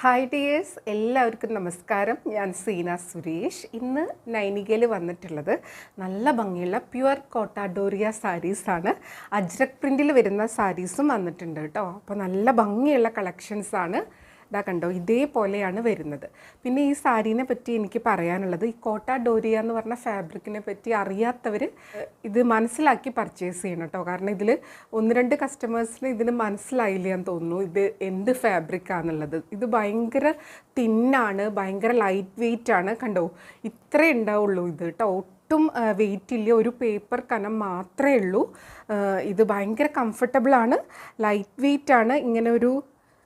Hi dears, എല്ലാവർക്കും നമസ്കാരം. ഞാൻ സീന സുരേഷ്. ഇന്ന് നൈനികയിൽ വന്നിട്ടുള്ളത് നല്ല ഭംഗിയുള്ള പ്യുവർ കോട്ടാഡോറിയ സാരീസാണ്. അജ്രക് പ്രിൻറ്റിൽ വരുന്ന സാരീസും വന്നിട്ടുണ്ട് കേട്ടോ. അപ്പോൾ നല്ല ഭംഗിയുള്ള കളക്ഷൻസാണ്. ഇതാ കണ്ടോ, ഇതേപോലെയാണ് വരുന്നത്. പിന്നെ ഈ സാരീനെ പറ്റി എനിക്ക് പറയാനുള്ളത്, ഈ കോട്ടാഡോറിയ എന്ന് പറഞ്ഞ ഫാബ്രിക്കിനെ പറ്റി അറിയാത്തവർ ഇത് മനസ്സിലാക്കി പർച്ചേസ് ചെയ്യണം കേട്ടോ. കാരണം ഇതിൽ ഒന്ന് രണ്ട് കസ്റ്റമേഴ്സിന് ഇതിന് മനസ്സിലായില്ല എന്ന് തോന്നുന്നു ഇത് എന്ത് ഫാബ്രിക്കാന്നുള്ളത്. ഇത് ഭയങ്കര തിന്നാണ്, ഭയങ്കര ലൈറ്റ് വെയ്റ്റ് ആണ്. കണ്ടോ, ഇത്രേ ഉണ്ടാവുള്ളൂ ഇത് കേട്ടോ. ഒട്ടും വെയിറ്റ് ഇല്ല, ഒരു പേപ്പർ കനം മാത്രമേ ഉള്ളൂ. ഇത് ഭയങ്കര കംഫർട്ടബിളാണ്, ലൈറ്റ് വെയ്റ്റ് ആണ്. ഇങ്ങനെ ഒരു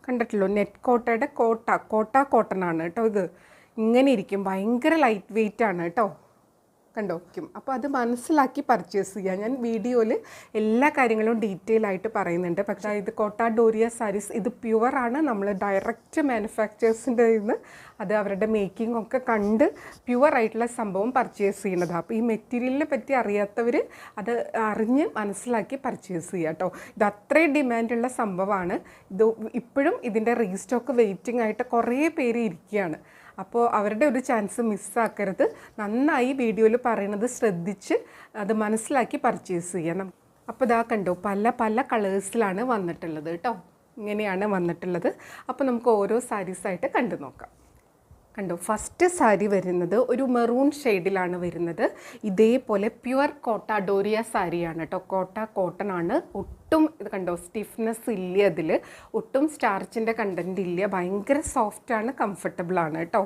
കണ്ടിട്ടുള്ളൂ, നെറ്റ് കോട്ടയുടെ കോട്ടൺ ആണ് കേട്ടോ. ഇത് ഇങ്ങനെ ഇരിക്കും, ഭയങ്കര ലൈറ്റ് വെയ്റ്റ് ആണ് കേട്ടോ. കണ്ടോ. അപ്പോൾ അത് മനസ്സിലാക്കി പർച്ചേസ് ചെയ്യുക. ഞാൻ വീഡിയോയിൽ എല്ലാ കാര്യങ്ങളും ഡീറ്റെയിൽ ആയിട്ട് പറയുന്നുണ്ട്. പക്ഷേ ഇത് കോട്ടാഡോറിയ സാരീസ് ഇത് പ്യുവറാണ്. നമ്മൾ ഡയറക്റ്റ് മാനുഫാക്ചേഴ്സിൻ്റെ നിന്ന് അത് അവരുടെ മേക്കിംഗ് ഒക്കെ കണ്ട് പ്യുവറായിട്ടുള്ള സംഭവം പർച്ചേസ് ചെയ്യുന്നതാണ്. അപ്പോൾ ഈ മെറ്റീരിയലിനെ പറ്റി അറിയാത്തവർ അത് അറിഞ്ഞ് മനസ്സിലാക്കി പർച്ചേസ് ചെയ്യുക കേട്ടോ. ഇത് അത്രയും ഡിമാൻഡുള്ള സംഭവമാണ്. ഇത് ഇപ്പോഴും ഇതിൻ്റെ റീസ്റ്റോക്ക് വെയിറ്റിംഗ് ആയിട്ട് കുറേ പേര് ഇരിക്കുകയാണ്. അപ്പോൾ അവരുടെ ഒരു ചാൻസ് മിസ്സാക്കരുത്. നന്നായി വീഡിയോയിൽ പറയുന്നത് ശ്രദ്ധിച്ച് അത് മനസ്സിലാക്കി പർച്ചേസ് ചെയ്യണം. അപ്പോൾ ഇതാ കണ്ടോ, പല പല കളേഴ്സിലാണ് വന്നിട്ടുള്ളത് കേട്ടോ. ഇങ്ങനെയാണ് വന്നിട്ടുള്ളത്. അപ്പോൾ നമുക്ക് ഓരോ സാരീസായിട്ട് കണ്ടു നോക്കാം. കണ്ടോ, ഫസ്റ്റ് സാരി വരുന്നത് ഒരു മെറൂൺ ഷെയ്ഡിലാണ് വരുന്നത്. ഇതേപോലെ പ്യുവർ കോട്ടാഡോറിയ സാരിയാണ് കേട്ടോ. കോട്ടൺ ആണ്. ഒട്ടും ഇത് കണ്ടോ, സ്റ്റിഫ്നെസ് ഇല്ല, അതിൽ ഒട്ടും സ്റ്റാർച്ചിൻ്റെ കണ്ടൻറ്റ് ഇല്ല. ഭയങ്കര സോഫ്റ്റാണ്, കംഫർട്ടബിളാണ് കേട്ടോ.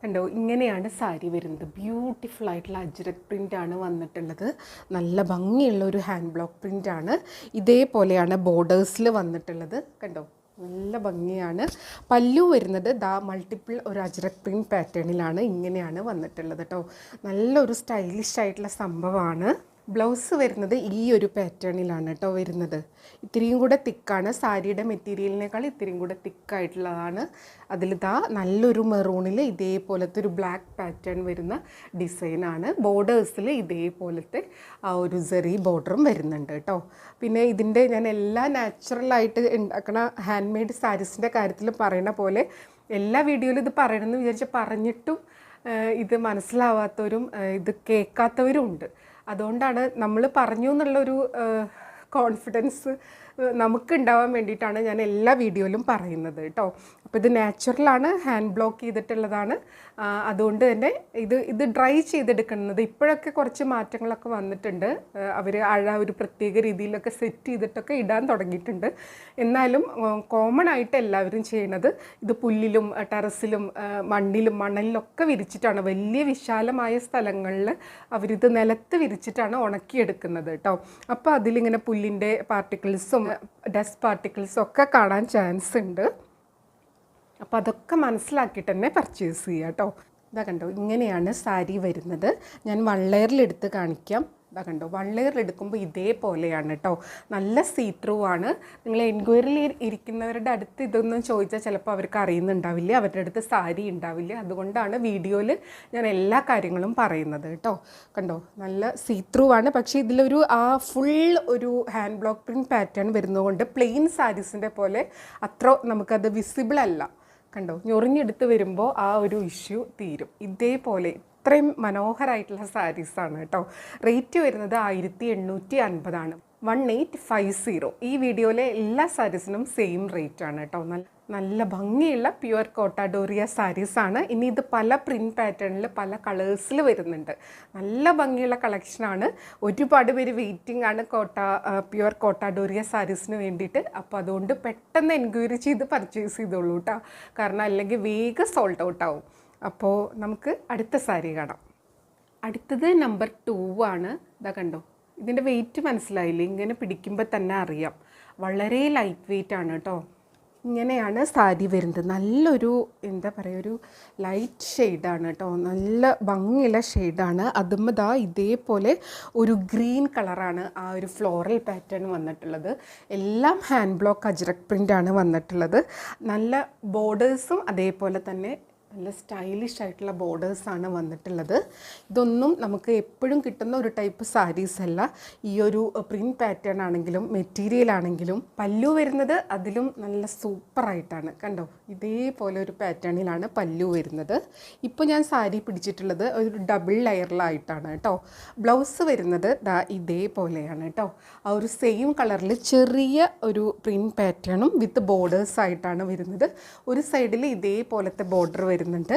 കണ്ടോ, ഇങ്ങനെയാണ് സാരി വരുന്നത്. ബ്യൂട്ടിഫുൾ ആയിട്ടുള്ള അജ്രക് പ്രിൻ്റാണ് വന്നിട്ടുള്ളത്. നല്ല ഭംഗിയുള്ള ഒരു ഹാൻഡ് ബ്ലോക്ക് പ്രിൻ്റാണ്. ഇതേപോലെയാണ് ബോർഡേഴ്സിൽ വന്നിട്ടുള്ളത്. കണ്ടോ, നല്ല ഭംഗിയാണ്. പല്ലു വരുന്നത് മൾട്ടിപ്പിൾ ഒരു അജ്രക് പ്രിൻറ്റ് പാറ്റേണിലാണ്. ഇങ്ങനെയാണ് വന്നിട്ടുള്ളത് കേട്ടോ. നല്ലൊരു സ്റ്റൈലിഷ് ആയിട്ടുള്ള സംഭവമാണ്. ബ്ലൗസ് വരുന്നത് ഈ ഒരു പാറ്റേണിലാണ് കേട്ടോ വരുന്നത്. ഇത്തിരിയും കൂടെ തിക്കാണ്, സാരിയുടെ മെറ്റീരിയലിനേക്കാൾ ഇത്തിരിയും കൂടെ തിക്കായിട്ടുള്ളതാണ്. അതിൽ നല്ലൊരു മെറൂണിൽ ഇതേപോലത്തെ ഒരു ബ്ലാക്ക് പാറ്റേൺ വരുന്ന ഡിസൈനാണ്. ബോർഡേഴ്സിൽ ഇതേപോലത്തെ ആ ഒരു സെറി ബോർഡറും വരുന്നുണ്ട് കേട്ടോ. പിന്നെ ഇതിൻ്റെ ഞാൻ എല്ലാ നാച്ചുറലായിട്ട് ഉണ്ടാക്കണ ഹാൻഡ് മെയ്ഡ് സാരീസിൻ്റെ കാര്യത്തിൽ പറയുന്ന പോലെ എല്ലാ വീഡിയോയിലും ഇത് പറയണമെന്ന് വിചാരിച്ച് പറഞ്ഞിട്ടും ഇത് മനസ്സിലാവാത്തവരും ഇത് കേൾക്കാത്തവരും ഉണ്ട്. അതുകൊണ്ടാണ് നമ്മൾ പറഞ്ഞു എന്നുള്ളൊരു കോൺഫിഡൻസ് നമുക്കുണ്ടാവാൻ വേണ്ടിയിട്ടാണ് ഞാൻ എല്ലാ വീഡിയോയിലും പറയുന്നത് കേട്ടോ. അപ്പോൾ ഇത് നാച്ചുറലാണ്, ഹാൻഡ് ബ്ലോക്ക് ചെയ്തിട്ടുള്ളതാണ്. അതുകൊണ്ട് തന്നെ ഇത് ഡ്രൈ ചെയ്തെടുക്കുന്നത് ഇപ്പോഴൊക്കെ കുറച്ച് മാറ്റങ്ങളൊക്കെ വന്നിട്ടുണ്ട്. അവർ ഒരു പ്രത്യേക രീതിയിലൊക്കെ സെറ്റ് ചെയ്തിട്ടൊക്കെ ഇടാൻ തുടങ്ങിയിട്ടുണ്ട്. എന്നാലും കോമൺ ആയിട്ട് എല്ലാവരും ചെയ്യണത് ഇത് പുല്ലിലും ടെറസിലും മണലിലൊക്കെ വിരിച്ചിട്ടാണ്. വലിയ വിശാലമായ സ്ഥലങ്ങളിൽ അവരിത് നിലത്ത് വിരിച്ചിട്ടാണ് ഉണക്കിയെടുക്കുന്നത് കേട്ടോ. അപ്പോൾ അതിലിങ്ങനെ പുല്ലിൻ്റെ പാർട്ടിക്കിൾസും ഡസ്റ്റ് പാർട്ടിക്കിൾസും ഒക്കെ കാണാൻ ചാൻസ് ഉണ്ട്. അപ്പോൾ അതൊക്കെ മനസ്സിലാക്കിയിട്ട് തന്നെ പർച്ചേസ് ചെയ്യുക കേട്ടോ. ഇതാ കണ്ടോ, ഇങ്ങനെയാണ് സാരി വരുന്നത്. ഞാൻ 1 ലെയറിലെടുത്ത് കാണിക്കാം. ഇതാ കണ്ടോ, 1 ലെയറിലെടുക്കുമ്പോൾ ഇതേപോലെയാണ് കേട്ടോ. നല്ല സീ ത്രൂ ആണ്. നിങ്ങൾ എൻക്വയറിയിൽ ഇരിക്കുന്നവരുടെ അടുത്ത് ഇതൊന്നും ചോദിച്ചാൽ ചിലപ്പോൾ അവർക്ക് അറിയുന്നുണ്ടാവില്ല, അവരുടെ അടുത്ത് സാരി ഉണ്ടാവില്ല. അതുകൊണ്ടാണ് വീഡിയോയിൽ ഞാൻ എല്ലാ കാര്യങ്ങളും പറയുന്നത് കേട്ടോ. കണ്ടോ, നല്ല സീ ത്രൂ ആണ്. പക്ഷേ ഇതിലൊരു ഫുൾ ഒരു ഹാൻഡ് ബ്ലോക്ക് പ്രിൻറ്റ് പാറ്റേൺ വരുന്നതുകൊണ്ട് പ്ലെയിൻ സാരീസിൻ്റെ പോലെ അത്ര നമുക്കത് വിസിബിൾ അല്ല. കണ്ടോ, ഞൊറിഞ്ഞെടുത്ത് വരുമ്പോൾ ആ ഒരു ഇഷ്യൂ തീരും. ഇതേപോലെ ഇത്രയും മനോഹരമായിട്ടുള്ള സാരീസാണ് കേട്ടോ. റേറ്റ് വരുന്നത് 1850 1850. ഈ വീഡിയോയിലെ എല്ലാ സാരീസിനും സെയിം റേറ്റ് ആണ് കേട്ടോ. നല്ല ഭംഗിയുള്ള പ്യുവർ കോട്ടാഡോറിയ സാരീസാണ്. ഇനി ഇത് പല പ്രിൻറ്റ് പാറ്റേണിൽ പല കളേഴ്സിൽ വരുന്നുണ്ട്. നല്ല ഭംഗിയുള്ള കളക്ഷനാണ്. ഒരുപാട് പേര് വെയിറ്റിംഗ് ആണ് പ്യുവർ കോട്ടാഡോറിയ സാരീസിന് വേണ്ടിയിട്ട്. അപ്പോൾ അതുകൊണ്ട് പെട്ടെന്ന് എൻക്വയറി ചെയ്ത് പർച്ചേസ് ചെയ്തോളൂ കേട്ടോ. കാരണം അല്ലെങ്കിൽ വേഗം സോൾഡ് ഔട്ട് ആവും. അപ്പോൾ നമുക്ക് അടുത്ത സാരി കാണാം. അടുത്തത് നമ്പർ 2 ആണ്. ഇതാ കണ്ടോ, ഇതിൻ്റെ വെയിറ്റ് മനസ്സിലായില്ലേ? ഇങ്ങനെ പിടിക്കുമ്പോൾ തന്നെ അറിയാം. വളരെ ലൈറ്റ് വെയിറ്റ് ആണ് കേട്ടോ. ഇങ്ങനെയാണ് സാരി വരുന്നത്. നല്ലൊരു എന്താ പറയുക, ഒരു ലൈറ്റ് ഷെയ്ഡാണ് കേട്ടോ. നല്ല ഭംഗിയുള്ള ഷെയ്ഡാണ്. അതുമ്പോൾ ഇതേപോലെ ഒരു ഗ്രീൻ കളറാണ് ആ ഒരു ഫ്ലോറൽ പാറ്റേൺ വന്നിട്ടുള്ളത്. എല്ലാം ഹാൻഡ് ബ്ലോക്ക് അജ്രക് പ്രിൻ്റാണ് വന്നിട്ടുള്ളത്. നല്ല ബോർഡേഴ്സും അതേപോലെ തന്നെ നല്ല സ്റ്റൈലിഷ് ആയിട്ടുള്ള ബോർഡേഴ്സാണ് വന്നിട്ടുള്ളത്. ഇതൊന്നും നമുക്ക് എപ്പോഴും കിട്ടുന്ന ഒരു ടൈപ്പ് സാരീസ് അല്ല. ഈ ഒരു പ്രിൻറ്റ് പാറ്റേൺ ആണെങ്കിലും മെറ്റീരിയൽ ആണെങ്കിലും പല്ലു വരുന്നത് അതിലും നല്ല സൂപ്പറായിട്ടാണ്. കണ്ടോ, ഇതേപോലെ ഒരു പാറ്റേണിലാണ് പല്ലു വരുന്നത്. ഇപ്പോൾ ഞാൻ സാരി പിടിച്ചിട്ടുള്ളത് ഒരു ഡബിൾ ലെയറിലായിട്ടാണ് കേട്ടോ. ബ്ലൗസ് വരുന്നത് ദാ ഇതേപോലെയാണ് കേട്ടോ. ആ ഒരു സെയിം കളറിൽ ചെറിയ ഒരു പ്രിൻറ്റ് പാറ്റേണും വിത്ത് ബോർഡേഴ്സ് ആയിട്ടാണ് വരുന്നത്. ഒരു സൈഡിൽ ഇതേപോലത്തെ ബോർഡർ വരുന്നുണ്ട്,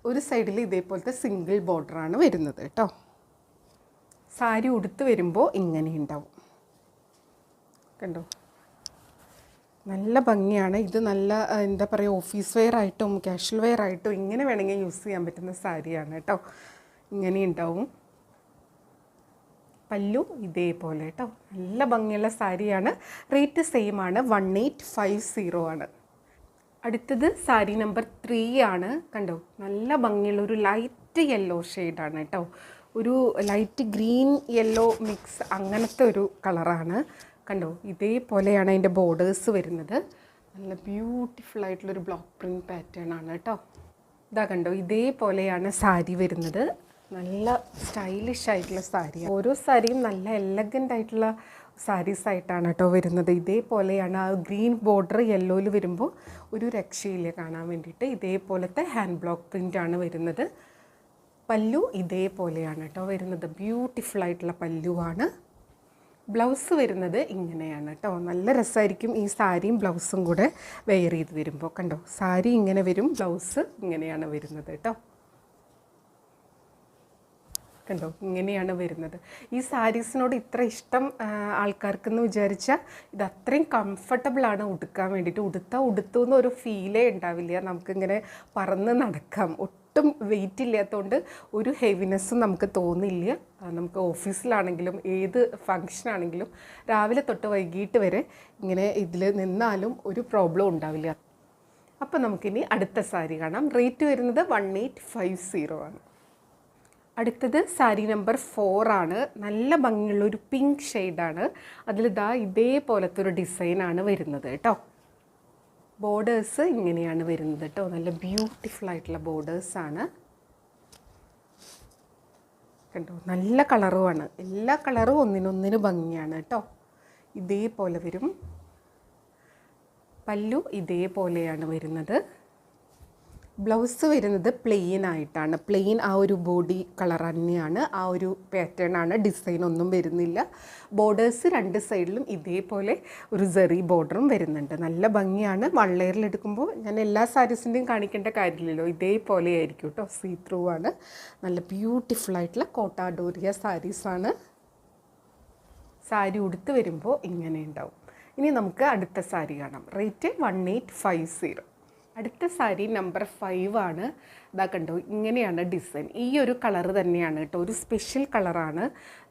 ഒരു സൈഡിൽ ഇതേപോലത്തെ സിംഗിൾ ബോർഡറാണ് വരുന്നത് കേട്ടോ. സാരി ഉടുത്ത് വരുമ്പോൾ ഇങ്ങനെ ഉണ്ടാവും. കണ്ടോ, നല്ല ഭംഗിയാണ്. ഇത് നല്ല എന്താ പറയുക, ഓഫീസ് വെയർ ആയിട്ടും കാഷ്വൽ വെയർ ആയിട്ടും ഇങ്ങനെ വേണമെങ്കിൽ യൂസ് ചെയ്യാൻ പറ്റുന്ന സാരിയാണ് കേട്ടോ. ഇങ്ങനെ ഉണ്ടാവും. പല്ലു ഇതേപോലെ കേട്ടോ. നല്ല ഭംഗിയുള്ള സാരിയാണ്. റേറ്റ് സെയിം ആണ്, 1850 ആണ്. അടുത്തത് സാരി നമ്പർ 3 ആണ്. കണ്ടോ, നല്ല ഭംഗിയുള്ള ഒരു ലൈറ്റ് യെല്ലോ ഷെയ്ഡാണ് കേട്ടോ. ഒരു ലൈറ്റ് ഗ്രീൻ യെല്ലോ മിക്സ് അങ്ങനത്തെ ഒരു കളറാണ്. കണ്ടോ, ഇതേപോലെയാണ് അതിൻ്റെ ബോർഡേഴ്സ് വരുന്നത്. നല്ല ബ്യൂട്ടിഫുൾ ആയിട്ടുള്ളൊരു ബ്ലോക്ക് പ്രിൻറ്റ് പാറ്റേൺ ആണ് കേട്ടോ. ഇതാ കണ്ടോ, ഇതേപോലെയാണ് സാരി വരുന്നത്. നല്ല സ്റ്റൈലിഷ് ആയിട്ടുള്ള സാരി. ഓരോ സാരിയും നല്ല എലഗൻ്റ് ആയിട്ടുള്ള സാരീസ് ആയിട്ടാണ് കേട്ടോ വരുന്നത്. ഇതേപോലെയാണ് ആ ഗ്രീൻ ബോർഡർ യെല്ലോയിൽ വരുമ്പോൾ ഒരു രക്ഷയില്ല കാണാൻ വേണ്ടിയിട്ട്. ഇതേപോലത്തെ ഹാൻഡ് ബ്ലോക്ക് പ്രിൻ്റാണ് വരുന്നത്. പല്ലു ഇതേപോലെയാണ് കേട്ടോ വരുന്നത്. ബ്യൂട്ടിഫുൾ ആയിട്ടുള്ള പല്ലുവാണ്. ബ്ലൗസ് വരുന്നത് ഇങ്ങനെയാണ് കേട്ടോ. നല്ല രസമായിരിക്കും ഈ സാരിയും ബ്ലൗസും കൂടെ വെയർ ചെയ്ത് വരുമ്പോൾ. കണ്ടോ, സാരി ഇങ്ങനെ വരും, ബ്ലൗസ് ഇങ്ങനെയാണ് വരുന്നത് കേട്ടോ. കണ്ടോ, ഇങ്ങനെയാണ് വരുന്നത്. ഈ സാരീസിനോട് ഇത്ര ഇഷ്ടം ആൾക്കാർക്കെന്ന് വിചാരിച്ചാൽ ഇത് അത്രയും കംഫർട്ടബിളാണ് ഉടുക്കാൻ വേണ്ടിയിട്ട്. ഉടുത്തു എന്നൊരു ഫീലേ ഉണ്ടാവില്ല. നമുക്കിങ്ങനെ പറന്ന് നടക്കാം. ഒട്ടും വെയിറ്റ് ഇല്ലാത്തതുകൊണ്ട് ഒരു ഹെവിനെസ്സും നമുക്ക് തോന്നില്ല. നമുക്ക് ഓഫീസിലാണെങ്കിലും ഏത് ഫങ്ഷനാണെങ്കിലും രാവിലെ തൊട്ട് വൈകിട്ട് വരെ ഇങ്ങനെ ഇതിൽ നിന്നാലും ഒരു പ്രോബ്ലം ഉണ്ടാവില്ല. അപ്പോൾ നമുക്കിനി അടുത്ത സാരി കാണാം. റേറ്റ് വരുന്നത് 1850 ആണ്. അടുത്തത് സാരി നമ്പർ 4 ആണ്. നല്ല ഭംഗിയുള്ളൊരു പിങ്ക് ഷെയ്ഡാണ്. അതിലിതാ ഇതേപോലത്തെ ഒരു ഡിസൈനാണ് വരുന്നത് കേട്ടോ. ബോർഡേഴ്സ് ഇങ്ങനെയാണ് വരുന്നത് കേട്ടോ. നല്ല ബ്യൂട്ടിഫുൾ ആയിട്ടുള്ള ബോർഡേഴ്സാണ്. കണ്ടോ, നല്ല കളറുമാണ്. എല്ലാ കളറും ഒന്നിനൊന്നിന് ഭംഗിയാണ് കേട്ടോ. ഇതേപോലെ വരും. പല്ലു ഇതേപോലെയാണ് വരുന്നത്. ബ്ലൗസ് വരുന്നത് പ്ലെയിൻ ആയിട്ടാണ്. പ്ലെയിൻ ആ ഒരു ബോഡി കളർ തന്നെയാണ്. ആ ഒരു പാറ്റേൺ ആണ്, ഡിസൈൻ ഒന്നും വരുന്നില്ല. ബോർഡേഴ്സ് രണ്ട് സൈഡിലും ഇതേപോലെ ഒരു സെറി ബോർഡറും വരുന്നുണ്ട്. നല്ല ഭംഗിയാണ്. വൺ ലെയറിലെടുക്കുമ്പോൾ ഞാൻ എല്ലാ സാരീസിൻ്റെയും കാണിക്കേണ്ട കാര്യമില്ലല്ലോ, ഇതേപോലെ ആയിരിക്കും കേട്ടോ. സീ ത്രൂ ആണ്. നല്ല ബ്യൂട്ടിഫുൾ ആയിട്ടുള്ള കോട്ടാഡോറിയ സാരീസാണ്. സാരി ഉടുത്ത് വരുമ്പോൾ ഇങ്ങനെ ഉണ്ടാവും. ഇനി നമുക്ക് അടുത്ത സാരി കാണാം. റേറ്റ് 1850. അടുത്ത സാരി നമ്പർ 5 ആണ്. ഇതാ കണ്ടോ, ഇങ്ങനെയാണ് ഡിസൈൻ. ഈ ഒരു കളർ തന്നെയാണ് കേട്ടോ. ഒരു സ്പെഷ്യൽ കളറാണ്.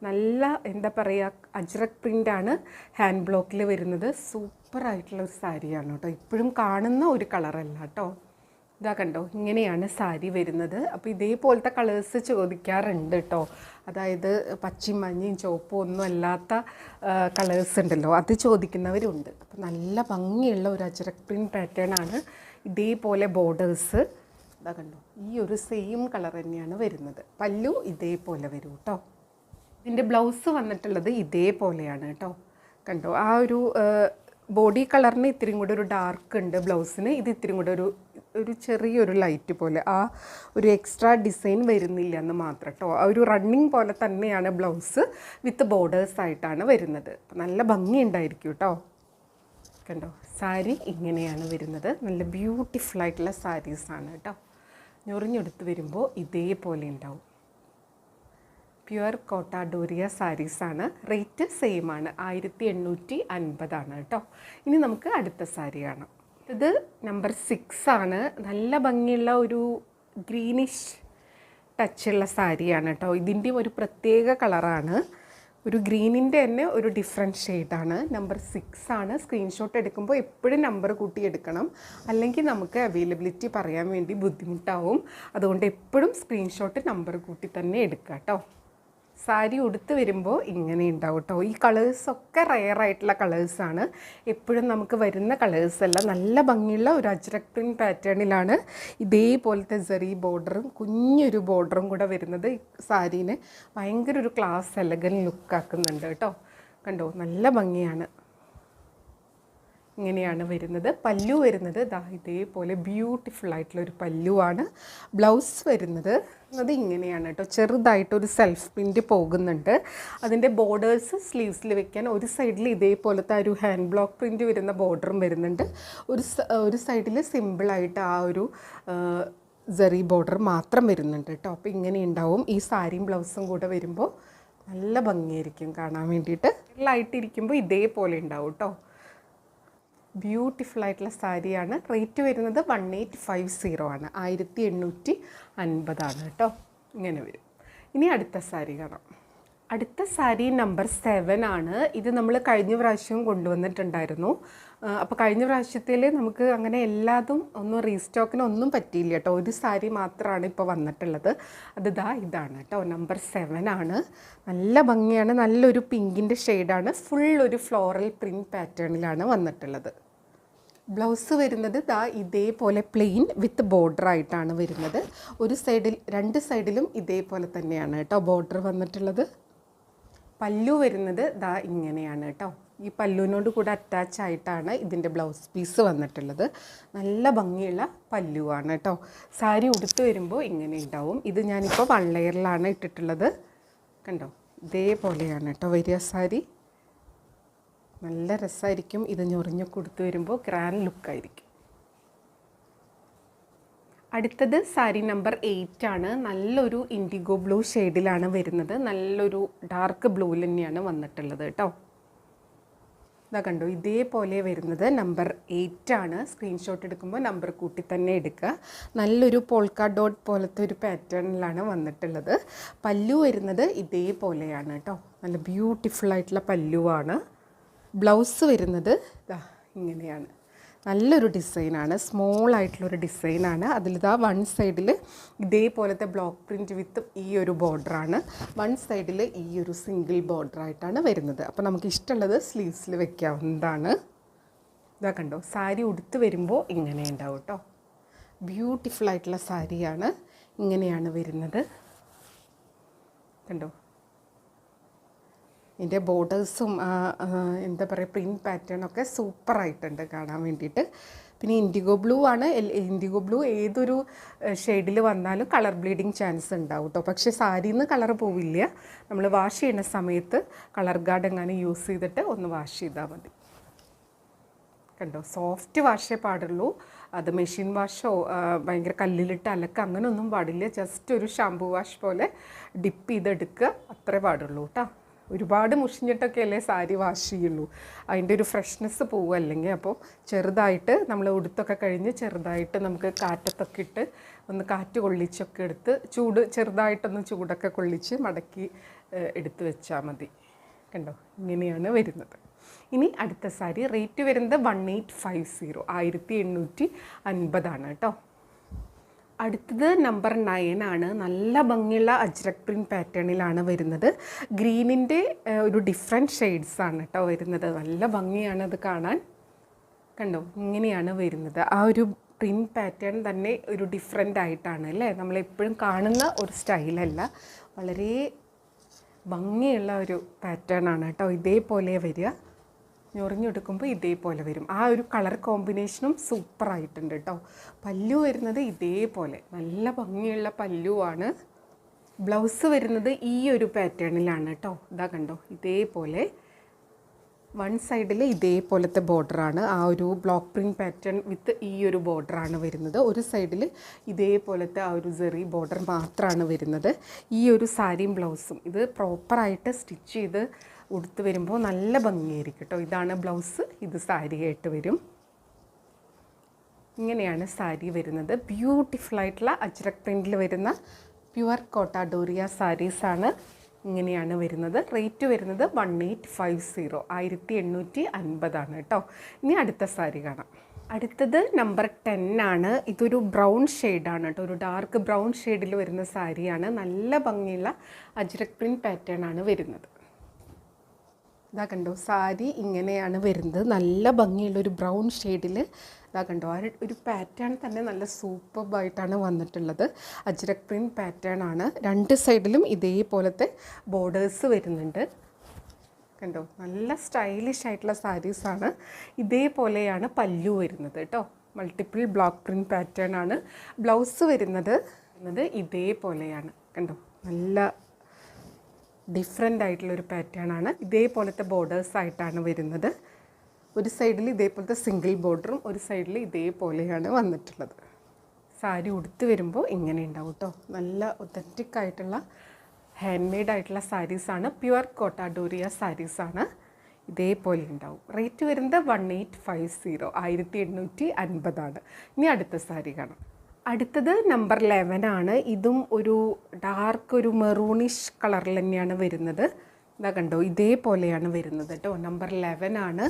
നല്ല എന്താ പറയുക, അജ്രക് പ്രിൻ്റാണ് ഹാൻഡ് ബ്ലോക്കിൽ വരുന്നത്. സൂപ്പറായിട്ടുള്ള ഒരു സാരിയാണ് കേട്ടോ. ഇപ്പോഴും കാണുന്ന ഒരു കളറല്ല കേട്ടോ. ഇതാ കണ്ടോ, ഇങ്ങനെയാണ് സാരി വരുന്നത്. അപ്പോൾ ഇതേപോലത്തെ കളേഴ്സ് ചോദിക്കാറുണ്ട് കേട്ടോ. അതായത് പച്ചയും മഞ്ഞയും ചുവപ്പും ഒന്നും അല്ലാത്ത കളേഴ്സ് ഉണ്ടല്ലോ, അത് ചോദിക്കുന്നവരുണ്ട്. അപ്പോൾ നല്ല ഭംഗിയുള്ള ഒരു അജ്രക് പ്രിൻറ്റ് പാറ്റേൺ ആണ്. ഇതേപോലെ ബോർഡേഴ്സ് ഇതാ കണ്ടോ, ഈ ഒരു സെയിം കളർ തന്നെയാണ് വരുന്നത്. പല്ലു ഇതേപോലെ വരും കേട്ടോ. ഇതിൻ്റെ ബ്ലൗസ് വന്നിട്ടുള്ളത് ഇതേപോലെയാണ് കേട്ടോ. കണ്ടോ, ആ ഒരു ബോഡി കളറിന് ഇത്തിരി കൂടെ ഒരു ഡാർക്ക് ഉണ്ട് ബ്ലൗസിന്. ഇത് ഇത്തിരി കൂടെ ഒരു ചെറിയൊരു ലൈറ്റ് പോലെ, ആ ഒരു എക്സ്ട്രാ ഡിസൈൻ വരുന്നില്ല എന്ന് മാത്രം കേട്ടോ. ആ ഒരു റണ്ണിങ് പോലെ തന്നെയാണ് ബ്ലൗസ്, വിത്ത് ബോർഡേഴ്സ് ആയിട്ടാണ് വരുന്നത്. നല്ല ഭംഗിയുണ്ടായിരിക്കും കേട്ടോ. കണ്ടോ, സാരി ഇങ്ങനെയാണ് വരുന്നത്. നല്ല ബ്യൂട്ടിഫുൾ ആയിട്ടുള്ള സാരീസാണ് കേട്ടോ. ഞൊറിഞ്ഞെടുത്ത് വരുമ്പോൾ ഇതേപോലെ ഉണ്ടാവും. പ്യുവർ കോട്ടാഡോറിയ സാരീസാണ്. റേറ്റ് സെയിം ആണ്, 1850 ആണ് കേട്ടോ. ഇനി നമുക്ക് അടുത്ത സാരി കാണാം. ഇത് നമ്പർ 6 ആണ്. നല്ല ഭംഗിയുള്ള ഒരു ഗ്രീനിഷ് ടച്ചുള്ള സാരിയാണ് കേട്ടോ. ഇതിൻ്റെ ഒരു പ്രത്യേക കളറാണ്. ഒരു ഗ്രീനിൻ്റെ തന്നെ ഒരു ഡിഫറെൻറ്റ് ഷെയ്ഡാണ്. നമ്പർ 6 ആണ്. സ്ക്രീൻഷോട്ട് എടുക്കുമ്പോൾ എപ്പോഴും നമ്പർ കൂട്ടി എടുക്കണം, അല്ലെങ്കിൽ നമുക്ക് അവൈലബിലിറ്റി പറയാൻ വേണ്ടി ബുദ്ധിമുട്ടാവും. അതുകൊണ്ട് എപ്പോഴും സ്ക്രീൻഷോട്ട് നമ്പർ കൂട്ടി തന്നെ എടുക്കുക കേട്ടോ. സാരി ഉടുത്ത് വരുമ്പോൾ ഇങ്ങനെ ഉണ്ടാവും കേട്ടോ. ഈ കളേഴ്സൊക്കെ റെയറായിട്ടുള്ള കളേഴ്സാണ്, എപ്പോഴും നമുക്ക് വരുന്ന കളേഴ്സല്ല. നല്ല ഭംഗിയുള്ള ഒരു അജ്രക് പ്രിൻറ്റ് പാറ്റേണിലാണ് ഇതേപോലത്തെ സെറി ബോർഡറും കുഞ്ഞൊരു ബോർഡറും കൂടെ വരുന്നത്. സാരീനെ ഭയങ്കര ഒരു ക്ലാസ് എലഗൻ ലുക്കാക്കുന്നുണ്ട് കേട്ടോ. കണ്ടോ, നല്ല ഭംഗിയാണ്. ഇങ്ങനെയാണ് വരുന്നത്. പല്ലു വരുന്നത് ദാ ഇതേപോലെ ബ്യൂട്ടിഫുൾ ആയിട്ടുള്ളൊരു പല്ലുവാണ്. ബ്ലൗസ് വരുന്നത് അത് ഇങ്ങനെയാണ് കേട്ടോ. ചെറുതായിട്ടൊരു സെൽഫ് പ്രിൻറ്റ് പോകുന്നുണ്ട്. അതിൻ്റെ ബോർഡേഴ്സ് സ്ലീവ്സിൽ വെക്കാൻ ഒരു സൈഡിൽ ഇതേപോലത്തെ ഒരു ഹാൻഡ് ബ്ലോക്ക് പ്രിൻറ്റ് വരുന്ന ബോർഡറും വരുന്നുണ്ട്. ഒരു സൈഡിൽ സിമ്പിളായിട്ട് ആ ഒരു സെറി ബോർഡർ മാത്രം വരുന്നുണ്ട് കേട്ടോ. അപ്പോൾ ഇങ്ങനെ ഉണ്ടാവും. ഈ സാരിയും ബ്ലൗസും കൂടെ വരുമ്പോൾ നല്ല ഭംഗിയായിരിക്കും കാണാൻ വേണ്ടിയിട്ട്. ആയിട്ടിരിക്കുമ്പോൾ ഇതേപോലെ ഉണ്ടാവും കേട്ടോ. ബ്യൂട്ടിഫുൾ സാരിയാണ്. റേറ്റ് വരുന്നത് 1850 ആണ്, 1850 കേട്ടോ. ഇങ്ങനെ വരും. ഇനി അടുത്ത സാരി കാണാം. അടുത്ത സാരി നമ്പർ 7 ആണ്. ഇത് നമ്മൾ കഴിഞ്ഞ പ്രാവശ്യവും കൊണ്ടുവന്നിട്ടുണ്ടായിരുന്നു. അപ്പോൾ കഴിഞ്ഞ പ്രാവശ്യത്തിൽ നമുക്ക് അങ്ങനെ എല്ലാതും ഒന്നും റീസ്റ്റോക്കിനൊന്നും പറ്റിയില്ല കേട്ടോ. ഒരു സാരി മാത്രമാണ് ഇപ്പോൾ വന്നിട്ടുള്ളത്. അത് ഇതാണ് കേട്ടോ, നമ്പർ 7 ആണ്. നല്ല ഭംഗിയാണ്. നല്ലൊരു പിങ്കിൻ്റെ ഷെയ്ഡാണ്. ഫുൾ ഒരു ഫ്ലോറൽ പ്രിൻറ്റ് പാറ്റേണിലാണ് വന്നിട്ടുള്ളത്. ബ്ലൗസ് വരുന്നത് ഇതേപോലെ പ്ലെയിൻ വിത്ത് ബോർഡർ ആയിട്ടാണ് വരുന്നത്. ഒരു സൈഡിൽ 2 സൈഡിലും ഇതേപോലെ തന്നെയാണ് കേട്ടോ ബോർഡർ വന്നിട്ടുള്ളത്. പല്ലു വരുന്നത് ഇങ്ങനെയാണ് കേട്ടോ. ഈ പല്ലുവിനോട് കൂടെ അറ്റാച്ച് ആയിട്ടാണ് ഇതിൻ്റെ ബ്ലൗസ് പീസ് വന്നിട്ടുള്ളത്. നല്ല ഭംഗിയുള്ള പല്ലുവാണ് കേട്ടോ. സാരി ഉടുത്ത് വരുമ്പോൾ ഇങ്ങനെ ഉണ്ടാവും. ഇത് ഞാനിപ്പോൾ 1 ലെയറിലാണ് ഇട്ടിട്ടുള്ളത്. കണ്ടോ, ഇതേപോലെയാണ് കേട്ടോ വരിക സാരി. നല്ല രസമായിരിക്കും. ഇത് ഞൊറിഞ്ഞൊക്കെ കൊടുത്തു വരുമ്പോൾ ഗ്രാൻഡ് ലുക്കായിരിക്കും. അടുത്തത് സാരി നമ്പർ 8 ആണ്. നല്ലൊരു ഇൻഡിഗോ ബ്ലൂ ഷെയ്ഡിലാണ് വരുന്നത്. നല്ലൊരു ഡാർക്ക് ബ്ലൂ തന്നെയാണ് വന്നിട്ടുള്ളത് കേട്ടോ. ഇതാ കണ്ടോ, ഇതേപോലെ വരുന്നത് നമ്പർ 8 ആണ്. സ്ക്രീൻഷോട്ട് എടുക്കുമ്പോൾ നമ്പർ കൂട്ടി തന്നെ എടുക്കുക. നല്ലൊരു പോൾക്ക ഡോട്ട് പോലത്തെ ഒരു പാറ്റേണിലാണ് വന്നിട്ടുള്ളത്. പല്ലു വരുന്നത് ഇതേപോലെയാണ് കേട്ടോ. നല്ല ബ്യൂട്ടിഫുൾ ആയിട്ടുള്ള പല്ലുവാണ്. ബ്ലൗസ് വരുന്നത് ഇങ്ങനെയാണ്. നല്ലൊരു ഡിസൈനാണ്. സ്മോൾ ആയിട്ടുള്ളൊരു ഡിസൈനാണ്. അതിൽ 1 സൈഡിൽ ഇതേപോലത്തെ ബ്ലോക്ക് പ്രിൻറ്റ് വിത്ത് ഈ ഒരു ബോർഡറാണ്. 1 സൈഡിൽ ഈ ഒരു സിംഗിൾ ബോർഡറായിട്ടാണ് വരുന്നത്. അപ്പോൾ നമുക്ക് ഇഷ്ടമുള്ളത് സ്ലീവ്സിൽ വെക്കാവുന്നതാണ്. ഇതാ കണ്ടോ, സാരി ഉടുത്ത് വരുമ്പോൾ ഇങ്ങനെ ഉണ്ടാവും കേട്ടോ. ബ്യൂട്ടിഫുൾ ആയിട്ടുള്ള സാരിയാണ്. ഇങ്ങനെയാണ് വരുന്നത്. കണ്ടോ, ഇതിൻ്റെ ബോർഡേഴ്സും എന്താ പറയുക പ്രിൻറ്റ് പാറ്റേണൊക്കെ സൂപ്പറായിട്ടുണ്ട് കാണാൻ വേണ്ടിയിട്ട്. പിന്നെ ഇൻഡിഗോ ബ്ലൂ ആണ്. ഇൻഡിഗോ ബ്ലൂ ഏതൊരു ഷെയ്ഡിൽ വന്നാലും കളർ ബ്ലീഡിങ് ചാൻസ് ഉണ്ടാവും കേട്ടോ. പക്ഷേ സാരിയിൽ നിന്ന് കളർ പോവില്ല. നമ്മൾ വാഷ് ചെയ്യുന്ന സമയത്ത് കളർ ഗാർഡ് എങ്ങനെ യൂസ് ചെയ്തിട്ട് ഒന്ന് വാഷ് ചെയ്താൽ മതി. കണ്ടോ, സോഫ്റ്റ് വാഷേ പാടുള്ളൂ. അത് മെഷീൻ വാഷോ ഭയങ്കര കല്ലിലിട്ട് അലക്കുക അങ്ങനെയൊന്നും പാടില്ല. ജസ്റ്റ് ഒരു ഷാമ്പൂ വാഷ് പോലെ ഡിപ്പ് ചെയ്തെടുക്കുക, അത്രേ പാടുള്ളൂ കേട്ടോ. ഒരുപാട് മുഷിഞ്ഞിട്ടൊക്കെ അല്ലേ സാരി വാഷ് ചെയ്യുള്ളൂ. അതിൻ്റെ ഒരു ഫ്രഷ്നെസ് പോവുക അല്ലെങ്കിൽ. അപ്പോൾ ചെറുതായിട്ട് നമ്മൾ ഉടുത്തൊക്കെ കഴിഞ്ഞ് ചെറുതായിട്ട് നമുക്ക് കാറ്റത്തൊക്കെ ഇട്ട് ഒന്ന് കാറ്റ് കൊള്ളിച്ചൊക്കെ എടുത്ത് ചെറുതായിട്ടൊന്ന് ചൂടൊക്കെ കൊള്ളിച്ച് മടക്കി എടുത്ത് വെച്ചാൽ മതി. കണ്ടോ, ഇങ്ങനെയാണ് വരുന്നത്. ഇനി അടുത്ത സാരി റേറ്റ് വരുന്നത് 1850, 1850 കേട്ടോ. അടുത്തത് നമ്പർ 9 ആണ്. നല്ല ഭംഗിയുള്ള അജ്രക് പ്രിൻറ്റ് പാറ്റേണിലാണ് വരുന്നത്. ഗ്രീനിൻ്റെ ഒരു ഡിഫറെൻറ്റ് ഷെയ്ഡ്സാണ് കേട്ടോ വരുന്നത്. നല്ല ഭംഗിയാണ് അത് കാണാൻ. കണ്ടോ, ഇങ്ങനെയാണ് വരുന്നത്. ആ ഒരു പ്രിൻറ്റ് പാറ്റേൺ തന്നെ ഒരു ഡിഫറെൻ്റ് ആയിട്ടാണ് അല്ലേ, നമ്മളെപ്പോഴും കാണുന്ന ഒരു സ്റ്റൈലല്ല. വളരെ ഭംഗിയുള്ള ഒരു പാറ്റേൺ ആണ് കേട്ടോ. ഇതേപോലെ വരിക. ഞൊറിഞ്ഞെടുക്കുമ്പോൾ ഇതേപോലെ വരും. ആ ഒരു കളർ കോമ്പിനേഷനും സൂപ്പറായിട്ടുണ്ട് കേട്ടോ. പല്ലു വരുന്നത് ഇതേപോലെ നല്ല ഭംഗിയുള്ള പല്ലുവാണ്. ബ്ലൗസ് വരുന്നത് ഈ ഒരു പാറ്റേണിലാണ് കേട്ടോ. ഇതാ കണ്ടോ, ഇതേപോലെ 1 സൈഡിൽ ഇതേപോലത്തെ ബോർഡറാണ്. ആ ഒരു ബ്ലോക്ക് പ്രിൻറ്റ് പാറ്റേൺ വിത്ത് ഈ ഒരു ബോർഡറാണ് വരുന്നത്. ഒരു സൈഡിൽ ഇതേപോലത്തെ ആ ഒരു സെറി ബോർഡർ മാത്രമാണ് വരുന്നത്. ഈ ഒരു സാരിയും ബ്ലൗസും ഇത് പ്രോപ്പറായിട്ട് സ്റ്റിച്ച് ചെയ്ത് ഉടുത്ത് വരുമ്പോൾ നല്ല ഭംഗിയായിരിക്കും കേട്ടോ. ഇതാണ് ബ്ലൗസ്, ഇത് സാരിയായിട്ട് വരും. ഇങ്ങനെയാണ് സാരി വരുന്നത്. ബ്യൂട്ടിഫുൾ ആയിട്ടുള്ള അജ്രക് പ്രിൻറ്റിൽ വരുന്ന പ്യുവർ കോട്ട ഡോറിയ സാരീസാണ്. ഇങ്ങനെയാണ് വരുന്നത്. റേറ്റ് വരുന്നത് 1850, 1850 കേട്ടോ. ഇനി അടുത്ത സാരി കാണാം. അടുത്തത് നമ്പർ 10 ആണ്. ഇതൊരു ബ്രൗൺ ഷെയ്ഡാണ് കേട്ടോ, ഒരു ഡാർക്ക് ബ്രൗൺ ഷെയ്ഡിൽ വരുന്ന സാരിയാണ്. നല്ല ഭംഗിയുള്ള അജ്രക് പ്രിൻറ്റ് പാറ്റേൺ ആണ് വരുന്നത്. ഇതാ കണ്ടോ, സാരി ഇങ്ങനെയാണ് വരുന്നത്. നല്ല ഭംഗിയുള്ളൊരു ബ്രൗൺ ഷെയ്ഡിൽ ഇതാ കണ്ടോ, ആ ഒരു പാറ്റേൺ തന്നെ നല്ല സൂപ്പർബായിട്ടാണ് വന്നിട്ടുള്ളത്. അജ്രക് പ്രിൻറ്റ് പാറ്റേൺ ആണ്. രണ്ട് സൈഡിലും ഇതേപോലത്തെ ബോർഡേഴ്സ് വരുന്നുണ്ട്. കണ്ടോ, നല്ല സ്റ്റൈലിഷ് ആയിട്ടുള്ള സാരീസാണ്. ഇതേപോലെയാണ് പല്ലു വരുന്നത് കേട്ടോ. മൾട്ടിപ്പിൾ ബ്ലോക്ക് പ്രിൻറ്റ് പാറ്റേൺ ആണ്. ബ്ലൗസ് വരുന്നത് ഇതേപോലെയാണ്. കണ്ടോ, നല്ല ഡിഫറെൻ്റ് ആയിട്ടുള്ളൊരു പാറ്റേൺ ആണ്. ഇതേപോലത്തെ ബോർഡേഴ്സ് ആയിട്ടാണ് വരുന്നത്. ഒരു സൈഡിൽ ഇതേപോലത്തെ സിംഗിൾ ബോർഡറും ഒരു സൈഡിൽ ഇതേപോലെയാണ് വന്നിട്ടുള്ളത്. സാരി ഉടുത്ത് വരുമ്പോൾ ഇങ്ങനെ ഉണ്ടാവും കേട്ടോ. നല്ല ഒത്തൻറ്റിക് ആയിട്ടുള്ള ഹാൻഡ് മെയ്ഡ് ആയിട്ടുള്ള സാരീസാണ്. പ്യുവർ കോട്ടാഡോറിയ സാരീസാണ്. ഇതേപോലെ ഉണ്ടാവും. റേറ്റ് വരുന്നത് 1850, 1850. ഇനി അടുത്ത സാരി കാണാം. അടുത്തത് നമ്പർ 11 ആണ്. ഇതും ഒരു ഡാർക്ക് ഒരു മെറൂണിഷ് കളറിൽ തന്നെയാണ് വരുന്നത്. ഇതാ കണ്ടോ, ഇതേപോലെയാണ് വരുന്നത് കേട്ടോ. നമ്പർ 11 ആണ്.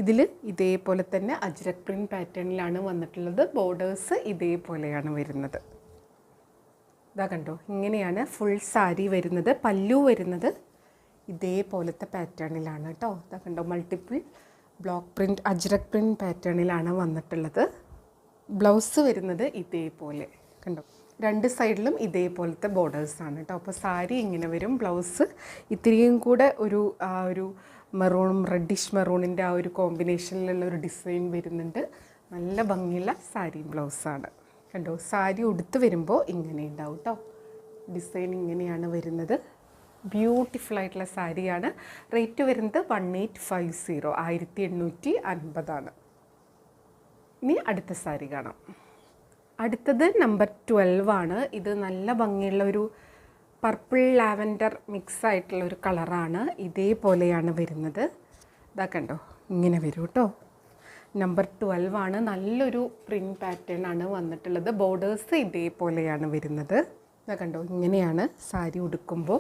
ഇതിൽ ഇതേപോലെ തന്നെ അജ്രക് പ്രിൻറ്റ് പാറ്റേണിലാണ് വന്നിട്ടുള്ളത്. ബോർഡേഴ്സ് ഇതേപോലെയാണ് വരുന്നത്. ഇതാ കണ്ടോ, ഇങ്ങനെയാണ് ഫുൾ സാരി വരുന്നത്. പല്ലു വരുന്നത് ഇതേപോലത്തെ പാറ്റേണിലാണ് കേട്ടോ. ഇതാ കണ്ടോ, multiple block print Ajrakh print പാറ്റേണിലാണ് വന്നിട്ടുള്ളത്. ബ്ലൗസ് വരുന്നത് ഇതേപോലെ കണ്ടോ, രണ്ട് സൈഡിലും ഇതേപോലത്തെ ബോർഡേഴ്സാണ് കേട്ടോ. അപ്പോൾ സാരി ഇങ്ങനെ വരും. ബ്ലൗസ് ഇത്തിരിയും കൂടെ ഒരു മെറൂണും റെഡിഷ് മെറൂണിൻ്റെ ആ ഒരു കോമ്പിനേഷനിലുള്ള ഒരു ഡിസൈൻ വരുന്നുണ്ട്. നല്ല ഭംഗിയുള്ള സാരി ബ്ലൗസാണ്. കണ്ടോ, സാരി ഉടുത്ത് വരുമ്പോൾ ഇങ്ങനെ ഉണ്ടാവും കേട്ടോ. ഡിസൈൻ ഇങ്ങനെയാണ് വരുന്നത്. ബ്യൂട്ടിഫുൾ ആയിട്ടുള്ള സാരിയാണ്. റേറ്റ് വരുന്നത് 1850, 1850. ഇനി അടുത്ത സാരി കാണാം. അടുത്തത് നമ്പർ 12 ആണ്. ഇത് നല്ല ഭംഗിയുള്ള ഒരു പർപ്പിൾ ലാവൻഡർ മിക്സ് ആയിട്ടുള്ള ഒരു കളറാണ്. ഇതേപോലെയാണ് വരുന്നത്. ഇതാ കണ്ടോ, ഇങ്ങനെ വരും കേട്ടോ. നമ്പർ 12 ആണ്. നല്ലൊരു പ്രിൻറ്റ് പാറ്റേൺ ആണ് വന്നിട്ടുള്ളത്. ബോർഡേഴ്സ് ഇതേപോലെയാണ് വരുന്നത്. ഇതാ കണ്ടോ, ഇങ്ങനെയാണ് സാരി ഉടുക്കുമ്പോൾ.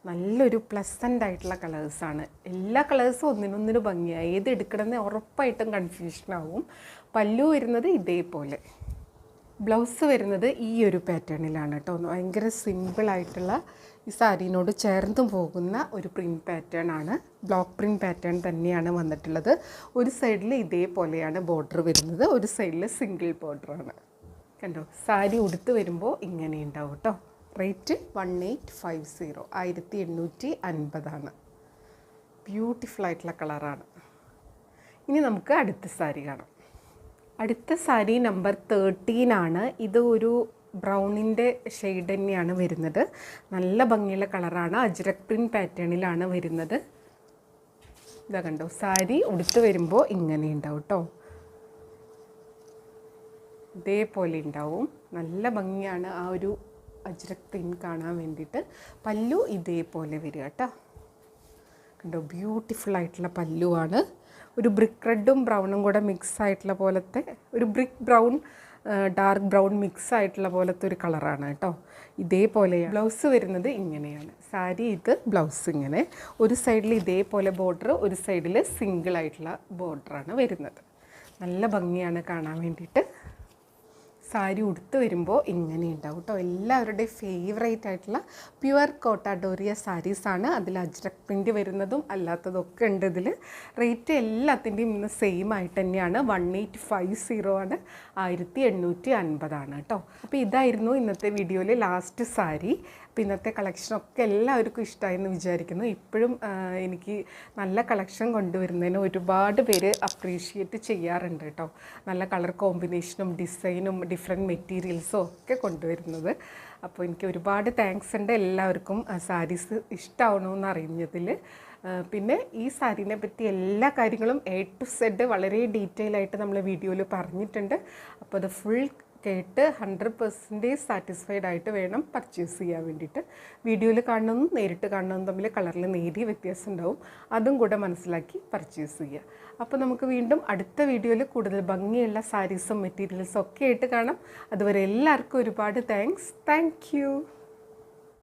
നല്ലൊരു പ്ലസൻ്റ് ആയിട്ടുള്ള കളേഴ്സാണ്. എല്ലാ കളേഴ്സും ഒന്നിനൊന്നിന് ഭംഗിയാണ്. ഏത് എടുക്കണമെന്ന് ഉറപ്പായിട്ടും കൺഫ്യൂഷനാവും. പല്ലു വരുന്നത് ഇതേപോലെ. ബ്ലൗസ് വരുന്നത് ഈ ഒരു പാറ്റേണിലാണ് കേട്ടോ. ഭയങ്കര സിമ്പിളായിട്ടുള്ള ഈ സാരീനോട് ചേർന്ന് പോകുന്ന ഒരു പ്രിൻറ്റ് പാറ്റേൺ ആണ്. ബ്ലോക്ക് പ്രിൻറ്റ് പാറ്റേൺ തന്നെയാണ് വന്നിട്ടുള്ളത്. ഒരു സൈഡിൽ ഇതേപോലെയാണ് ബോർഡർ വരുന്നത്, ഒരു സൈഡിൽ സിംഗിൾ ബോർഡറാണ്. കണ്ടോ, സാരി ഉടുത്ത് വരുമ്പോൾ ഇങ്ങനെ ഉണ്ടാവും കേട്ടോ. റേറ്റ് 1850, 1850. ബ്യൂട്ടിഫുൾ ആയിട്ടുള്ള കളറാണ്. ഇനി നമുക്ക് അടുത്ത സാരി കാണാം. അടുത്ത സാരി നമ്പർ 13 ആണ്. ഇത് ഒരു ബ്രൗണിൻ്റെ ഷെയ്ഡ് തന്നെയാണ് വരുന്നത്. നല്ല ഭംഗിയുള്ള കളറാണ്. അജ്രക് പ്രിൻറ്റ് പാറ്റേണിലാണ് വരുന്നത്. ഇതാ കണ്ടോ, സാരി ഉടുത്ത് വരുമ്പോൾ ഇങ്ങനെ ഉണ്ടാവും കേട്ടോ. ഇതേപോലെ ഉണ്ടാവും. നല്ല ഭംഗിയാണ് ആ ഒരു അജ്രക് പ്രിൻറ്റ് കാണാൻ വേണ്ടിയിട്ട്. പല്ലു ഇതേപോലെ വരിക കേട്ടോ. കണ്ടോ, ബ്യൂട്ടിഫുൾ ആയിട്ടുള്ള പല്ലുവാണ്. ഒരു ബ്രിക്ക് റെഡും ബ്രൗണും കൂടെ മിക്സ് ആയിട്ടുള്ള പോലത്തെ ഒരു brick brown dark brown mix ആയിട്ടുള്ള പോലത്തെ ഒരു കളറാണ് കേട്ടോ. ഇതേപോലെ ബ്ലൗസ് വരുന്നത് ഇങ്ങനെയാണ്. സാരി ഇത്, ബ്ലൗസ് ഇങ്ങനെ. ഒരു സൈഡിൽ ഇതേപോലെ ബോർഡർ, ഒരു സൈഡിൽ സിംഗിൾ ആയിട്ടുള്ള ബോർഡറാണ് വരുന്നത്. നല്ല ഭംഗിയാണ് കാണാൻ വേണ്ടിയിട്ട്. സാരി ഉടുത്ത് വരുമ്പോൾ ഇങ്ങനെ ഉണ്ടാവും കേട്ടോ. എല്ലാവരുടെയും ഫേവറേറ്റ് ആയിട്ടുള്ള പ്യുവർ കോട്ടാഡോറിയ സാരീസാണ്. അതിൽ അജ്രക് പ്രിൻറ്റ് വരുന്നതും അല്ലാത്തതൊക്കെ ഉണ്ട് ഇതിൽ. റേറ്റ് എല്ലാത്തിൻ്റെയും ഇന്ന് സെയിം ആയിട്ട് തന്നെയാണ്. 1850 ആണ്, 1850 കേട്ടോ. അപ്പോൾ ഇതായിരുന്നു ഇന്നത്തെ വീഡിയോയിൽ ലാസ്റ്റ് സാരി. അപ്പോൾ ഇന്നത്തെ കളക്ഷനൊക്കെ എല്ലാവർക്കും ഇഷ്ടമായെന്ന് വിചാരിക്കുന്നു. ഇപ്പോഴും എനിക്ക് നല്ല കളക്ഷൻ കൊണ്ടുവരുന്നതിന് ഒരുപാട് പേര് അപ്രീഷിയേറ്റ് ചെയ്യാറുണ്ട് കേട്ടോ. നല്ല കളർ കോമ്പിനേഷനും ഡിസൈനും ഡിഫറെൻറ്റ് മെറ്റീരിയൽസും ഒക്കെ കൊണ്ടുവരുന്നത്. അപ്പോൾ എനിക്ക് ഒരുപാട് താങ്ക്സ് ഉണ്ട് എല്ലാവർക്കും സാരീസ് ഇഷ്ടമാവണമെന്ന് അറിഞ്ഞതിൽ. പിന്നെ ഈ സാരീനെ പറ്റി എല്ലാ കാര്യങ്ങളും A to Z വളരെ ഡീറ്റെയിൽ ആയിട്ട് നമ്മൾ വീഡിയോയിൽ പറഞ്ഞിട്ടുണ്ട്. അപ്പോൾ അത് ഫുൾ കേട്ട് 100% സാറ്റിസ്ഫൈഡ് ആയിട്ട് വേണം പർച്ചേസ് ചെയ്യാൻ വേണ്ടിയിട്ട്. വീഡിയോയിൽ കാണുന്നതും നേരിട്ട് കാണുന്നതും തമ്മിൽ കളറിൽ നേരിയ വ്യത്യാസം ഉണ്ടാവും. അതും കൂടെ മനസ്സിലാക്കി പർച്ചേസ് ചെയ്യുക. അപ്പോൾ നമുക്ക് വീണ്ടും അടുത്ത വീഡിയോയിൽ കൂടുതൽ ഭംഗിയുള്ള സാരീസും മെറ്റീരിയൽസും ഒക്കെ ആയിട്ട് കാണാം. അതുവരെ എല്ലാവർക്കും ഒരുപാട് താങ്ക്സ്. Thank you.